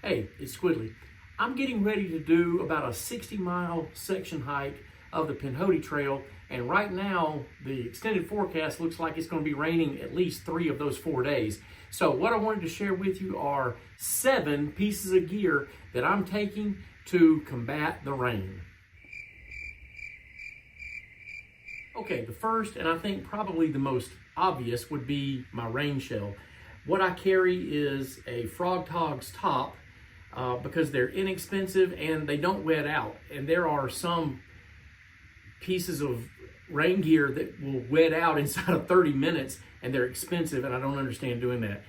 Hey, it's Squidly. I'm getting ready to do about a 60-mile section hike of the Hoodie Trail, and right now the extended forecast looks like it's going to be raining at least 3 of those 4 days. So what I wanted to share with you are 7 pieces of gear that I'm taking to combat the rain. Okay, the first, and I think probably the most obvious, would be my rain shell. What I carry is a Frog Togs top because they're inexpensive and they don't wet out. And there are some pieces of rain gear that will wet out inside of 30 minutes and they're expensive, and I don't understand doing that.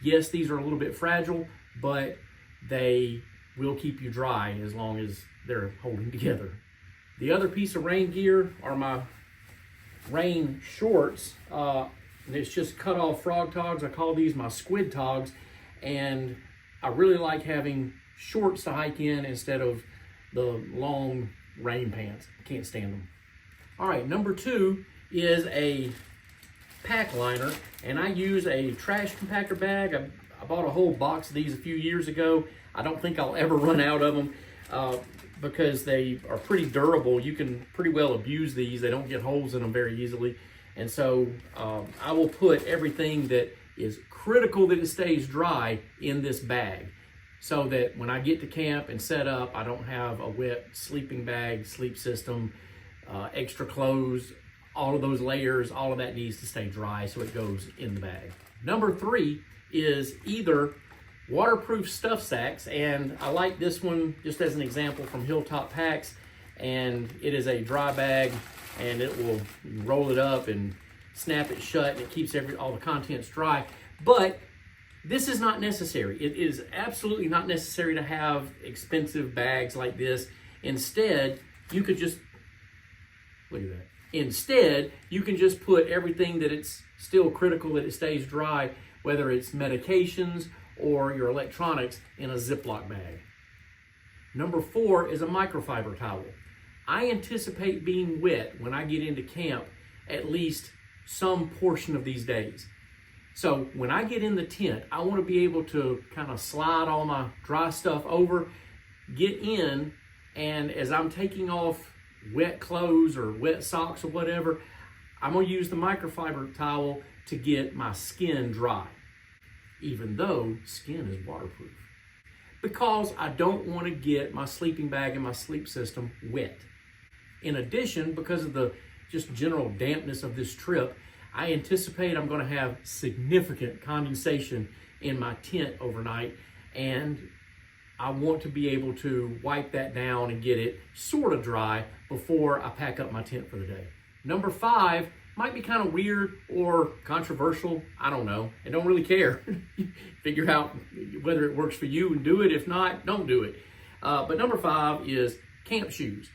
Yes, these are a little bit fragile, but they will keep you dry as long as they're holding together. The other piece of rain gear are my rain shorts. And it's just cut off Frog Togs. I call these my Squid Togs, and I really like having shorts to hike in instead of the long rain pants. I can't stand them. All right, number 2 is a pack liner, and I use a trash compactor bag. I bought a whole box of these a few years ago. I don't think I'll ever run out of them because they are pretty durable. You can pretty well abuse these. They don't get holes in them very easily. And so I will put everything that is critical that it stays dry in this bag so that when I get to camp and set up, I don't have a wet sleeping bag, sleep system, extra clothes, all of those layers, all of that needs to stay dry so it goes in the bag. Number 3 is either waterproof stuff sacks, and I like this one just as an example from Hilltop Packs, and it is a dry bag, and it will roll it up and snap it shut, and it keeps all the contents dry. But this is not necessary. It is absolutely not necessary to have expensive bags like this. Instead, you could just, look at that. Instead, you can just put everything that it's still critical that it stays dry, whether it's medications or your electronics, in a Ziploc bag. Number 4 is a microfiber towel. I anticipate being wet when I get into camp at least some portion of these days. So when I get in the tent, I want to be able to kind of slide all my dry stuff over, get in, and as I'm taking off wet clothes or wet socks or whatever, I'm going to use the microfiber towel to get my skin dry, even though skin is waterproof, because I don't want to get my sleeping bag and my sleep system wet. In addition, because of the just general dampness of this trip, I anticipate I'm going to have significant condensation in my tent overnight, and I want to be able to wipe that down and get it sort of dry before I pack up my tent for the day. Number 5 might be kind of weird or controversial. I don't know. I don't really care. Figure out whether it works for you and do it. If not, don't do it. But number 5 is camp shoes.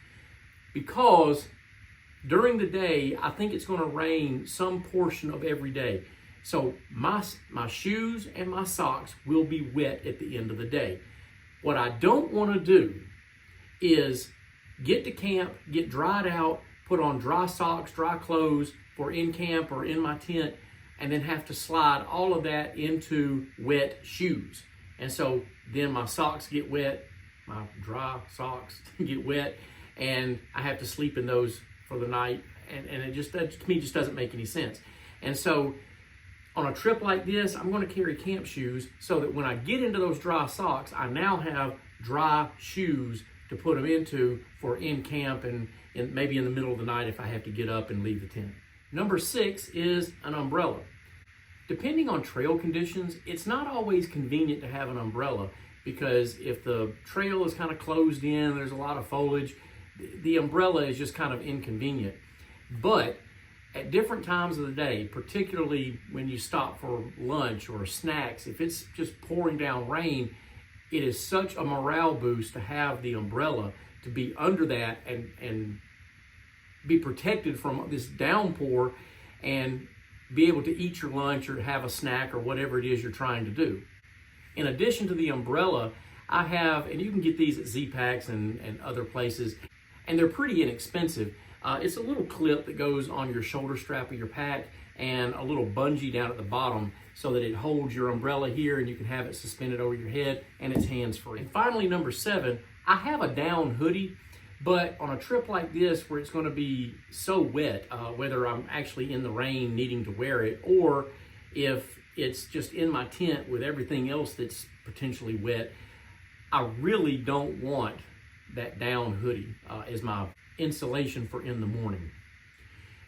Because during the day, I think it's going to rain some portion of every day. So my shoes and my socks will be wet at the end of the day. What I don't want to do is get to camp, get dried out, put on dry socks, dry clothes for in camp or in my tent, and then have to slide all of that into wet shoes. And so then my socks get wet, my dry socks get wet, and I have to sleep in those for the night, and it just, that to me, just doesn't make any sense. And so on a trip like this, I'm going to carry camp shoes so that when I get into those dry socks, I now have dry shoes to put them into for in camp and maybe in the middle of the night if I have to get up and leave the tent. Number 6 is an umbrella. Depending on trail conditions, it's not always convenient to have an umbrella, because if the trail is kind of closed in, there's a lot of foliage, the umbrella is just kind of inconvenient. But at different times of the day, particularly when you stop for lunch or snacks, if it's just pouring down rain, it is such a morale boost to have the umbrella, to be under that and be protected from this downpour and be able to eat your lunch or have a snack or whatever it is you're trying to do. In addition to the umbrella, I have, and you can get these at Z-Packs and other places, and they're pretty inexpensive. It's a little clip that goes on your shoulder strap of your pack and a little bungee down at the bottom so that it holds your umbrella here and you can have it suspended over your head and it's hands-free. And finally, number 7, I have a down hoodie, but on a trip like this where it's going to be so wet, whether I'm actually in the rain needing to wear it, or if it's just in my tent with everything else that's potentially wet, I really don't want that down hoodie as my insulation for in the morning.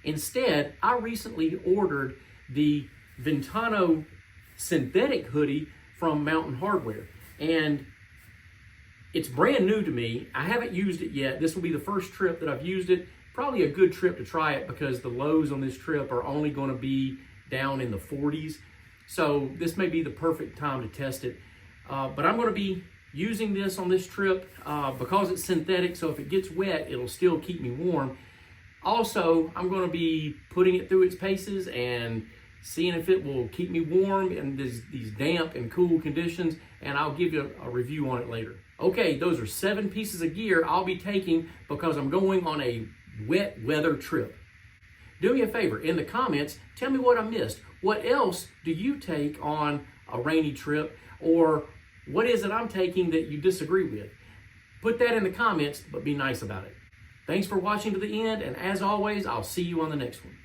Instead, I recently ordered the Ventano synthetic hoodie from Mountain Hardware, and it's brand new to me. I haven't used it yet. This will be the first trip that I've used it. Probably a good trip to try it because the lows on this trip are only going to be down in the 40s. So this may be the perfect time to test it. But I'm going to be using this on this trip because it's synthetic, so if it gets wet, it'll still keep me warm. Also, I'm going to be putting it through its paces and seeing if it will keep me warm in these damp and cool conditions, and I'll give you a review on it later. Okay, those are 7 pieces of gear I'll be taking because I'm going on a wet weather trip. Do me a favor, in the comments, tell me what I missed. What else do you take on a rainy trip, or what is it I'm taking that you disagree with? Put that in the comments, but be nice about it. Thanks for watching to the end, and as always, I'll see you on the next one.